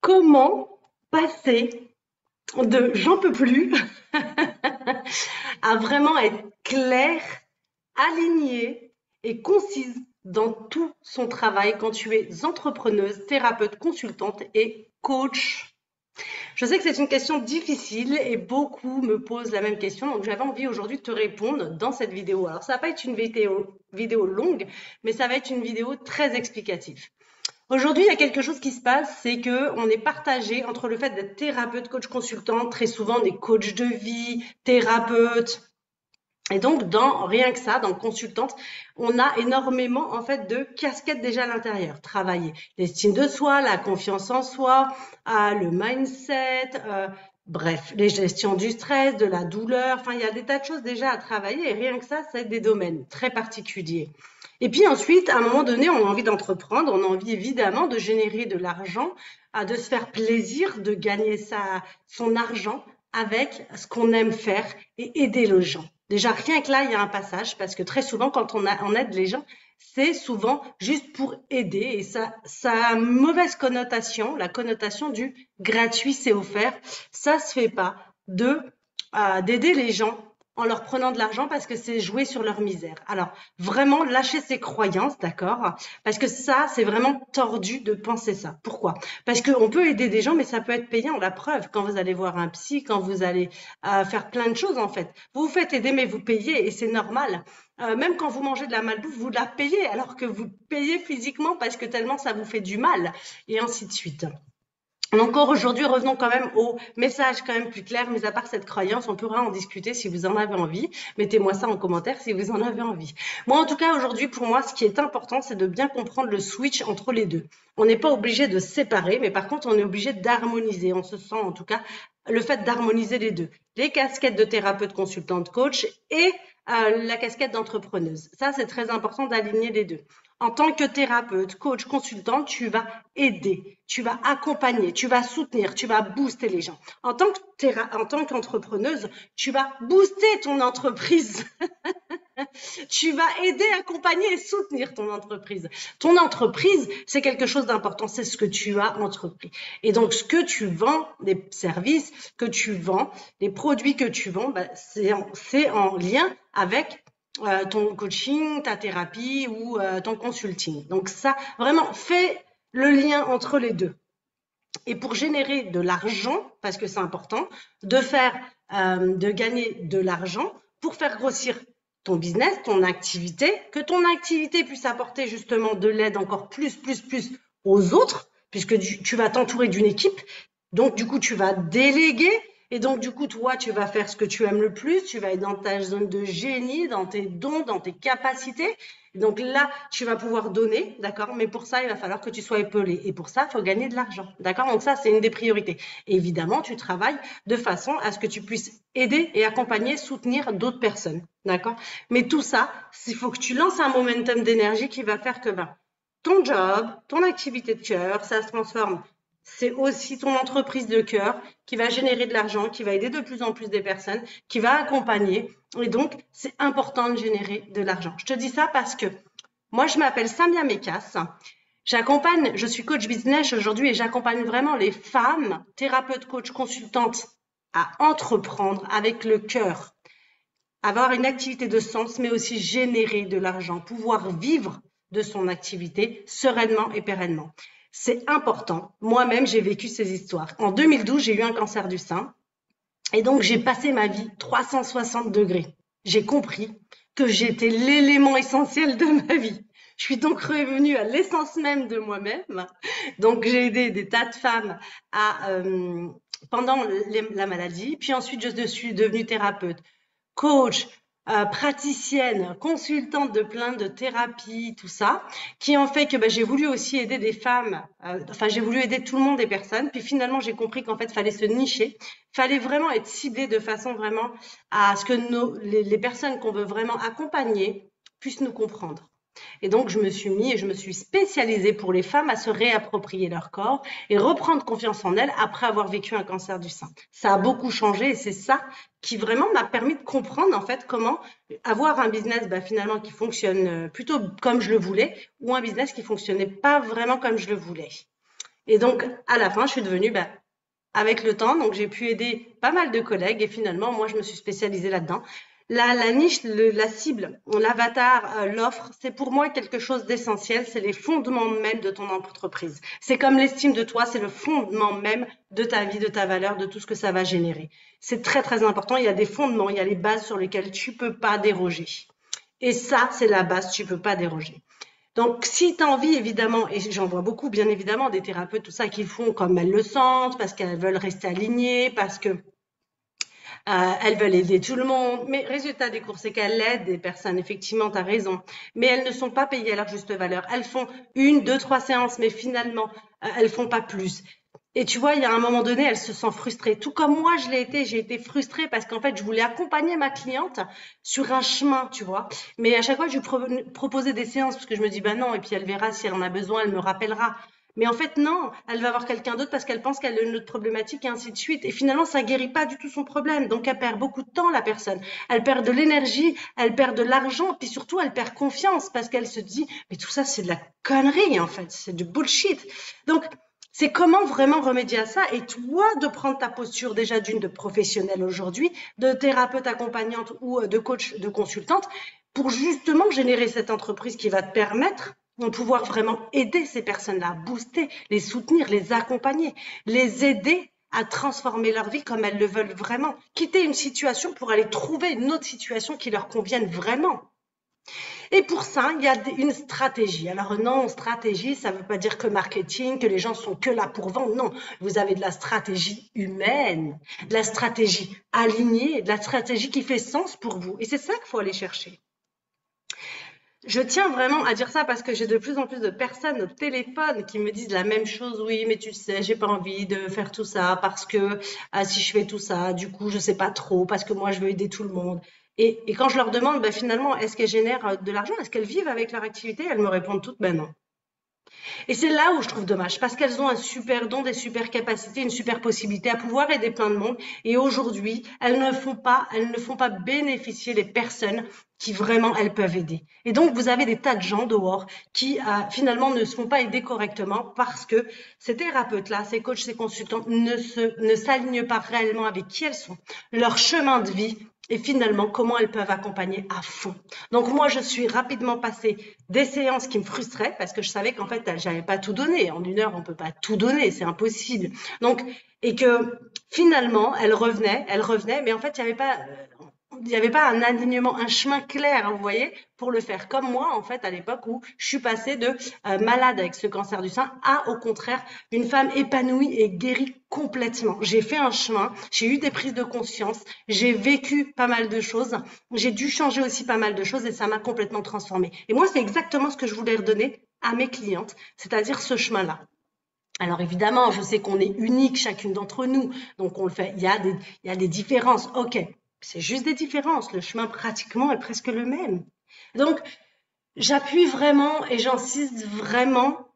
Comment passer de j'en peux plus à vraiment être claire, alignée et concise dans tout son travail quand tu es entrepreneuse, thérapeute, consultante et coach? Je sais que c'est une question difficile et beaucoup me posent la même question, donc j'avais envie aujourd'hui de te répondre dans cette vidéo. Alors ça va pas être une vidéo longue, mais ça va être une vidéo très explicative. Aujourd'hui, il y a quelque chose qui se passe, c'est que on est partagé entre le fait d'être thérapeute, coach, consultant. Très souvent, on est coach de vie, thérapeute. Et donc, dans rien que ça, dans consultante, on a énormément en fait de casquettes déjà à l'intérieur. Travailler l'estime de soi, la confiance en soi, le mindset, bref, les gestions du stress, de la douleur. Enfin, il y a des tas de choses déjà à travailler et rien que ça, c'est des domaines très particuliers. Et puis ensuite, à un moment donné, on a envie d'entreprendre, on a envie évidemment de générer de l'argent, de se faire plaisir, de gagner son argent avec ce qu'on aime faire et aider les gens. Déjà, rien que là, il y a un passage, parce que très souvent, quand on aide les gens, c'est souvent juste pour aider, et ça a une mauvaise connotation, la connotation du gratuit, c'est offert. Ça se fait pas d'aider les gens en leur prenant de l'argent parce que c'est jouer sur leur misère. Alors, vraiment, lâcher ses croyances, d'accord? Parce que ça, c'est vraiment tordu de penser ça. Pourquoi? Parce qu'on peut aider des gens, mais ça peut être payant. La preuve, quand vous allez voir un psy, quand vous allez faire plein de choses, en fait. Vous vous faites aider, mais vous payez, et c'est normal. Même quand vous mangez de la malbouffe, vous la payez, alors que vous payez physiquement parce que tellement ça vous fait du mal, et ainsi de suite. Donc aujourd'hui, revenons quand même au message quand même plus clair, mis à part cette croyance, on pourra en discuter si vous en avez envie. Mettez-moi ça en commentaire si vous en avez envie. Moi, en tout cas, aujourd'hui, pour moi, ce qui est important, c'est de bien comprendre le switch entre les deux. On n'est pas obligé de séparer, mais par contre, on est obligé d'harmoniser. On se sent, en tout cas, le fait d'harmoniser les deux. Les casquettes de thérapeute, consultante, coach et la casquette d'entrepreneuse. Ça, c'est très important d'aligner les deux. En tant que thérapeute, coach, consultante, tu vas aider, tu vas accompagner, tu vas soutenir, tu vas booster les gens. En tant qu'entrepreneuse, tu vas booster ton entreprise. Tu vas aider, accompagner et soutenir ton entreprise. Ton entreprise, c'est quelque chose d'important, c'est ce que tu as entrepris. Et donc, ce que tu vends, les services que tu vends, les produits que tu vends, bah, c'est en lien avec ton coaching, ta thérapie ou ton consulting. Donc ça, vraiment, fais le lien entre les deux. Et pour générer de l'argent, parce que c'est important, de gagner de l'argent pour faire grossir ton business, ton activité, que ton activité puisse apporter justement de l'aide encore plus aux autres, puisque tu vas t'entourer d'une équipe. Donc, du coup, tu vas déléguer. Et donc, du coup, toi, tu vas faire ce que tu aimes le plus. Tu vas être dans ta zone de génie, dans tes dons, dans tes capacités. Donc là, tu vas pouvoir donner, d'accord? Mais pour ça, il va falloir que tu sois épaulé. Et pour ça, il faut gagner de l'argent, d'accord? Donc ça, c'est une des priorités. Et évidemment, tu travailles de façon à ce que tu puisses aider et accompagner, soutenir d'autres personnes, d'accord? Mais tout ça, il faut que tu lances un momentum d'énergie qui va faire que ton job, ton activité de cœur, ça se transforme. C'est aussi ton entreprise de cœur qui va générer de l'argent, qui va aider de plus en plus des personnes, qui va accompagner. Et donc, c'est important de générer de l'argent. Je te dis ça parce que moi, je m'appelle Samia Mekas. Je suis coach business aujourd'hui et j'accompagne vraiment les femmes, thérapeutes, coach, consultantes à entreprendre avec le cœur, avoir une activité de sens, mais aussi générer de l'argent, pouvoir vivre de son activité sereinement et pérennement. C'est important. Moi-même, j'ai vécu ces histoires. En 2012, j'ai eu un cancer du sein et donc j'ai passé ma vie 360 degrés. J'ai compris que j'étais l'élément essentiel de ma vie. Je suis donc revenue à l'essence même de moi-même. Donc j'ai aidé des tas de femmes pendant la maladie. Puis ensuite, je suis devenue thérapeute, coach, praticienne, consultante de plein de thérapies, tout ça, qui ont fait que j'ai voulu aussi aider des femmes, enfin j'ai voulu aider tout le monde, des personnes, puis finalement j'ai compris qu'en fait il fallait se nicher, fallait vraiment être ciblé de façon vraiment à ce que les personnes qu'on veut vraiment accompagner puissent nous comprendre. Et donc, je me suis spécialisée pour les femmes à se réapproprier leur corps et reprendre confiance en elles après avoir vécu un cancer du sein. Ça a beaucoup changé et c'est ça qui vraiment m'a permis de comprendre en fait comment avoir un business finalement qui fonctionne plutôt comme je le voulais ou un business qui fonctionnait pas vraiment comme je le voulais. Et donc, à la fin, je suis devenue, avec le temps, donc j'ai pu aider pas mal de collègues et finalement, moi, je me suis spécialisée là-dedans. La niche, la cible, l'avatar, l'offre, c'est pour moi quelque chose d'essentiel. C'est les fondements même de ton entreprise. C'est comme l'estime de toi, c'est le fondement même de ta vie, de ta valeur, de tout ce que ça va générer. C'est très, très important. Il y a des fondements, il y a les bases sur lesquelles tu peux pas déroger. Et ça, c'est la base, tu peux pas déroger. Donc, si tu as envie, évidemment, et j'en vois beaucoup, bien évidemment, des thérapeutes, tout ça, qui font comme elles le sentent, parce qu'elles veulent rester alignées, parce que elles veulent aider tout le monde. Mais résultat des courses, c'est qu'elles aident des personnes, effectivement, tu as raison. Mais elles ne sont pas payées à leur juste valeur. Elles font une, deux, trois séances, mais finalement, elles font pas plus. Et tu vois, il y a un moment donné, elle se sent frustrée. Tout comme moi, je l'ai été. J'ai été frustrée parce qu'en fait, je voulais accompagner ma cliente sur un chemin, tu vois. Mais à chaque fois, je lui proposais des séances parce que je me dis, bah non, et puis elle verra si elle en a besoin, elle me rappellera. Mais en fait, non, elle va voir quelqu'un d'autre parce qu'elle pense qu'elle a une autre problématique et ainsi de suite. Et finalement, ça guérit pas du tout son problème. Donc, elle perd beaucoup de temps, la personne. Elle perd de l'énergie, elle perd de l'argent, puis surtout, elle perd confiance parce qu'elle se dit, mais tout ça, c'est de la connerie, en fait. C'est du bullshit. Donc, c'est comment vraiment remédier à ça et toi de prendre ta posture déjà d'une de professionnelle aujourd'hui, de thérapeute accompagnante ou de coach, de consultante, pour justement générer cette entreprise qui va te permettre de pouvoir vraiment aider ces personnes-là, booster, les soutenir, les accompagner, les aider à transformer leur vie comme elles le veulent vraiment, quitter une situation pour aller trouver une autre situation qui leur convienne vraiment. Et pour ça, il y a une stratégie. Alors non, stratégie, ça ne veut pas dire que marketing, que les gens sont que là pour vendre. Non, vous avez de la stratégie humaine, de la stratégie alignée, de la stratégie qui fait sens pour vous. Et c'est ça qu'il faut aller chercher. Je tiens vraiment à dire ça parce que j'ai de plus en plus de personnes au téléphone qui me disent la même chose. Oui, mais tu sais, j'ai pas envie de faire tout ça parce que si je fais tout ça, du coup, je sais pas trop parce que moi, je veux aider tout le monde. Et quand je leur demande, finalement, est-ce qu'elles génèrent de l'argent? Est-ce qu'elles vivent avec leur activité? Elles me répondent toutes, ben non. Et c'est là où je trouve dommage, parce qu'elles ont un super don, des super capacités, une super possibilité à pouvoir aider plein de monde. Et aujourd'hui, elles ne font pas bénéficier les personnes qui vraiment elles peuvent aider. Et donc, vous avez des tas de gens dehors qui finalement ne se font pas aider correctement parce que ces thérapeutes-là, ces coachs, ces consultants ne s'alignent pas réellement avec qui elles sont, leur chemin de vie et finalement comment elles peuvent accompagner à fond. Donc moi, je suis rapidement passée des séances qui me frustraient parce que je savais qu'en fait, j'avais pas tout donné. En une heure, on peut pas tout donner, c'est impossible. Donc, et que finalement, elle revenait, mais en fait, il y avait pas un alignement, un chemin clair, vous voyez, pour le faire. Comme moi, en fait, à l'époque où je suis passée de malade avec ce cancer du sein à, au contraire, une femme épanouie et guérie complètement. J'ai fait un chemin, j'ai eu des prises de conscience, j'ai vécu pas mal de choses, j'ai dû changer aussi pas mal de choses et ça m'a complètement transformée. Et moi, c'est exactement ce que je voulais redonner à mes clientes, c'est-à-dire ce chemin-là. Alors évidemment, je sais qu'on est unique chacune d'entre nous, donc on le fait. Il y a des différences. Ok, c'est juste des différences. Le chemin pratiquement est presque le même. Donc j'appuie vraiment et j'insiste vraiment,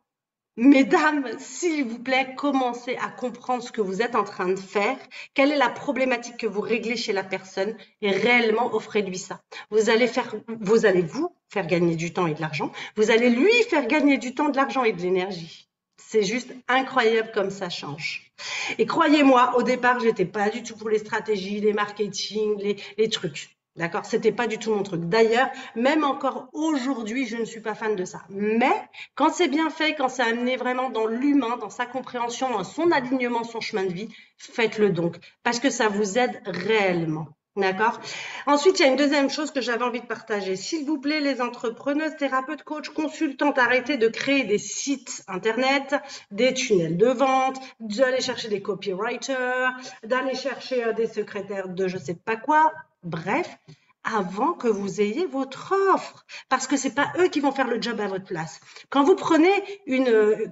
mesdames, s'il vous plaît, commencez à comprendre ce que vous êtes en train de faire, quelle est la problématique que vous réglez chez la personne et réellement offrez-lui ça. Vous allez vous faire gagner du temps et de l'argent, vous allez lui faire gagner du temps, de l'argent et de l'énergie. C'est juste incroyable comme ça change. Et croyez-moi, au départ, j'étais pas du tout pour les stratégies, les marketing, les trucs. D'accord? C'était pas du tout mon truc. D'ailleurs, même encore aujourd'hui, je ne suis pas fan de ça. Mais quand c'est bien fait, quand c'est amené vraiment dans l'humain, dans sa compréhension, dans son alignement, son chemin de vie, faites-le donc. Parce que ça vous aide réellement. D'accord? Ensuite, il y a une deuxième chose que j'avais envie de partager. S'il vous plaît, les entrepreneuses, thérapeutes, coachs, consultantes, arrêtez de créer des sites internet, des tunnels de vente, d'aller chercher des copywriters, d'aller chercher des secrétaires de je sais pas quoi. Bref, avant que vous ayez votre offre, parce que c'est pas eux qui vont faire le job à votre place. Quand vous prenez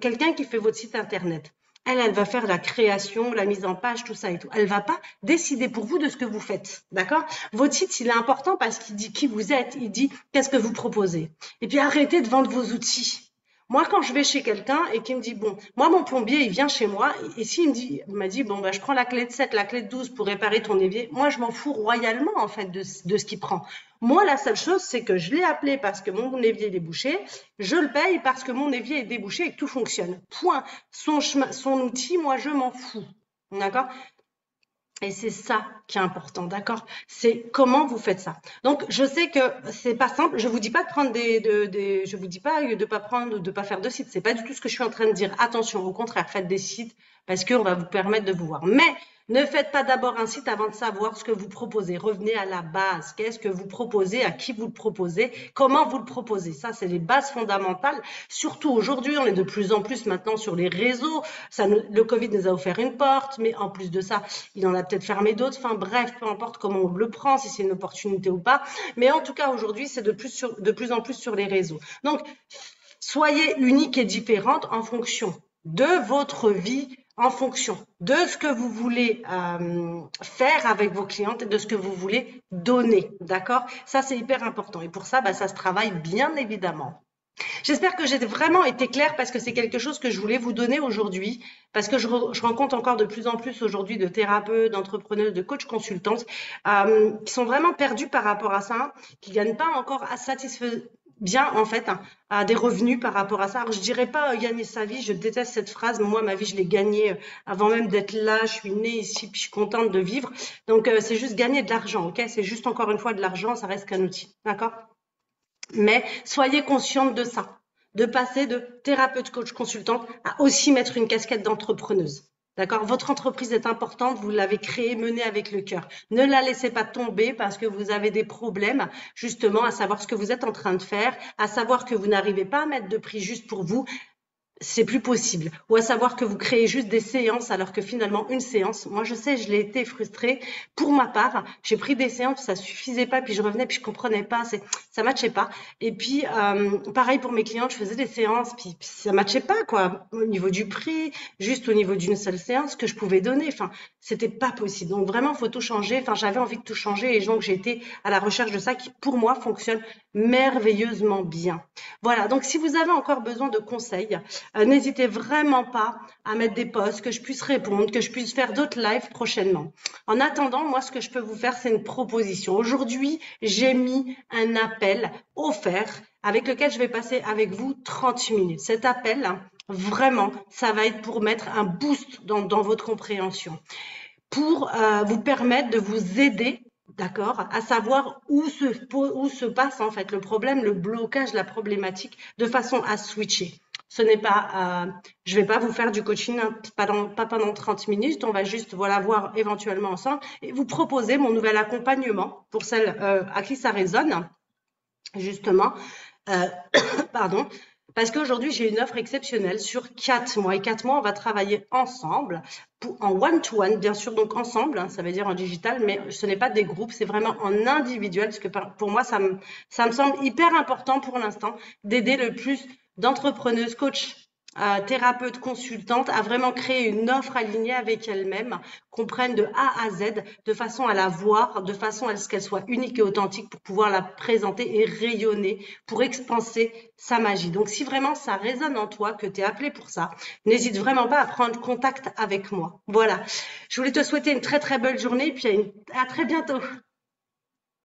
quelqu'un qui fait votre site internet, elle va faire la création, la mise en page, tout ça et tout. Elle va pas décider pour vous de ce que vous faites, d'accord? Votre site, il est important parce qu'il dit qui vous êtes, il dit qu'est-ce que vous proposez. Et puis arrêtez de vendre vos outils. Moi, quand je vais chez quelqu'un et qu'il me dit, bon, moi, mon plombier, il vient chez moi, et s'il me dit, il m'a dit, bon, bah, je prends la clé de 7, la clé de 12 pour réparer ton évier, moi, je m'en fous royalement, en fait, de ce qu'il prend. Moi, la seule chose, c'est que je l'ai appelé parce que mon évier est débouché, je le paye parce que mon évier est débouché et que tout fonctionne. Point. Son chemin, son outil, moi, je m'en fous. D'accord? Et c'est ça qui est important, d'accord? C'est comment vous faites ça. Donc, je sais que c'est pas simple. Je vous dis pas de prendre je vous dis pas de pas prendre, de pas faire de sites. C'est pas du tout ce que je suis en train de dire. Attention, au contraire, faites des sites parce qu'on va vous permettre de vous voir. Mais ne faites pas d'abord un site avant de savoir ce que vous proposez. Revenez à la base. Qu'est-ce que vous proposez? À qui vous le proposez? Comment vous le proposez? Ça, c'est les bases fondamentales. Surtout aujourd'hui, on est de plus en plus maintenant sur les réseaux. Le Covid nous a offert une porte, mais en plus de ça, il en a peut-être fermé d'autres. Enfin bref, peu importe comment on le prend, si c'est une opportunité ou pas. Mais en tout cas, aujourd'hui, c'est de plus en plus sur les réseaux. Donc, soyez unique et différente en fonction de votre vie, en fonction de ce que vous voulez faire avec vos clientes et de ce que vous voulez donner. D'accord? Ça, c'est hyper important. Et pour ça, bah, ça se travaille bien évidemment. J'espère que j'ai vraiment été claire parce que c'est quelque chose que je voulais vous donner aujourd'hui, parce que je rencontre encore de plus en plus aujourd'hui de thérapeutes, d'entrepreneurs, de coachs consultantes qui sont vraiment perdus par rapport à ça, qui gagnent pas encore à satisfaire bien en fait à des revenus par rapport à ça. Alors je dirais pas gagner sa vie, je déteste cette phrase, mais moi ma vie je l'ai gagnée avant même d'être là, je suis née ici puis je suis contente de vivre. Donc c'est juste gagner de l'argent, OK? C'est juste encore une fois de l'argent, ça reste qu'un outil, d'accord? Mais soyez consciente de ça, de passer de thérapeute, coach, consultante à aussi mettre une casquette d'entrepreneuse. D'accord? Votre entreprise est importante, vous l'avez créée, menée avec le cœur. Ne la laissez pas tomber parce que vous avez des problèmes, justement, à savoir ce que vous êtes en train de faire, à savoir que vous n'arrivez pas à mettre de prix juste pour vous, c'est plus possible. Ou à savoir que vous créez juste des séances alors que finalement une séance, moi je sais, je l'ai été frustrée. Pour ma part, j'ai pris des séances, ça suffisait pas, puis je revenais, puis je comprenais pas, ça matchait pas. Et puis pareil pour mes clientes, je faisais des séances, puis ça matchait pas quoi, au niveau du prix, juste au niveau d'une seule séance que je pouvais donner. Enfin, c'était pas possible. Donc vraiment, faut tout changer. Enfin, j'avais envie de tout changer et donc j'ai été à la recherche de ça qui pour moi fonctionne merveilleusement bien. Voilà. Donc si vous avez encore besoin de conseils, n'hésitez vraiment pas à mettre des posts, que je puisse répondre, que je puisse faire d'autres lives prochainement. En attendant, moi, ce que je peux vous faire, c'est une proposition. Aujourd'hui, j'ai mis un appel offert avec lequel je vais passer avec vous 30 minutes. Cet appel, vraiment, ça va être pour mettre un boost dans votre compréhension, pour vous permettre de vous aider, d'accord, à savoir où se passe en fait le problème, le blocage, la problématique, de façon à switcher. Ce n'est pas, je vais pas vous faire du coaching pas pendant 30 minutes, on va juste voilà voir éventuellement ensemble et vous proposer mon nouvel accompagnement pour celles à qui ça résonne, justement. Euh, pardon, parce qu'aujourd'hui, j'ai une offre exceptionnelle sur 4 mois. Et 4 mois, on va travailler ensemble, en one-to-one, bien sûr, donc ensemble, hein, ça veut dire en digital, mais ce n'est pas des groupes, c'est vraiment en individuel, parce que pour moi, ça me semble hyper important pour l'instant d'aider le plus d'entrepreneuses, coachs, thérapeutes, consultantes à vraiment créer une offre alignée avec elles-mêmes, comprennent de A à Z, de façon à la voir, de façon à ce qu'elle soit unique et authentique pour pouvoir la présenter et rayonner, pour expanser sa magie. Donc, si vraiment ça résonne en toi, que tu es appelé pour ça, n'hésite vraiment pas à prendre contact avec moi. Voilà. Je voulais te souhaiter une très très belle journée et puis à très bientôt.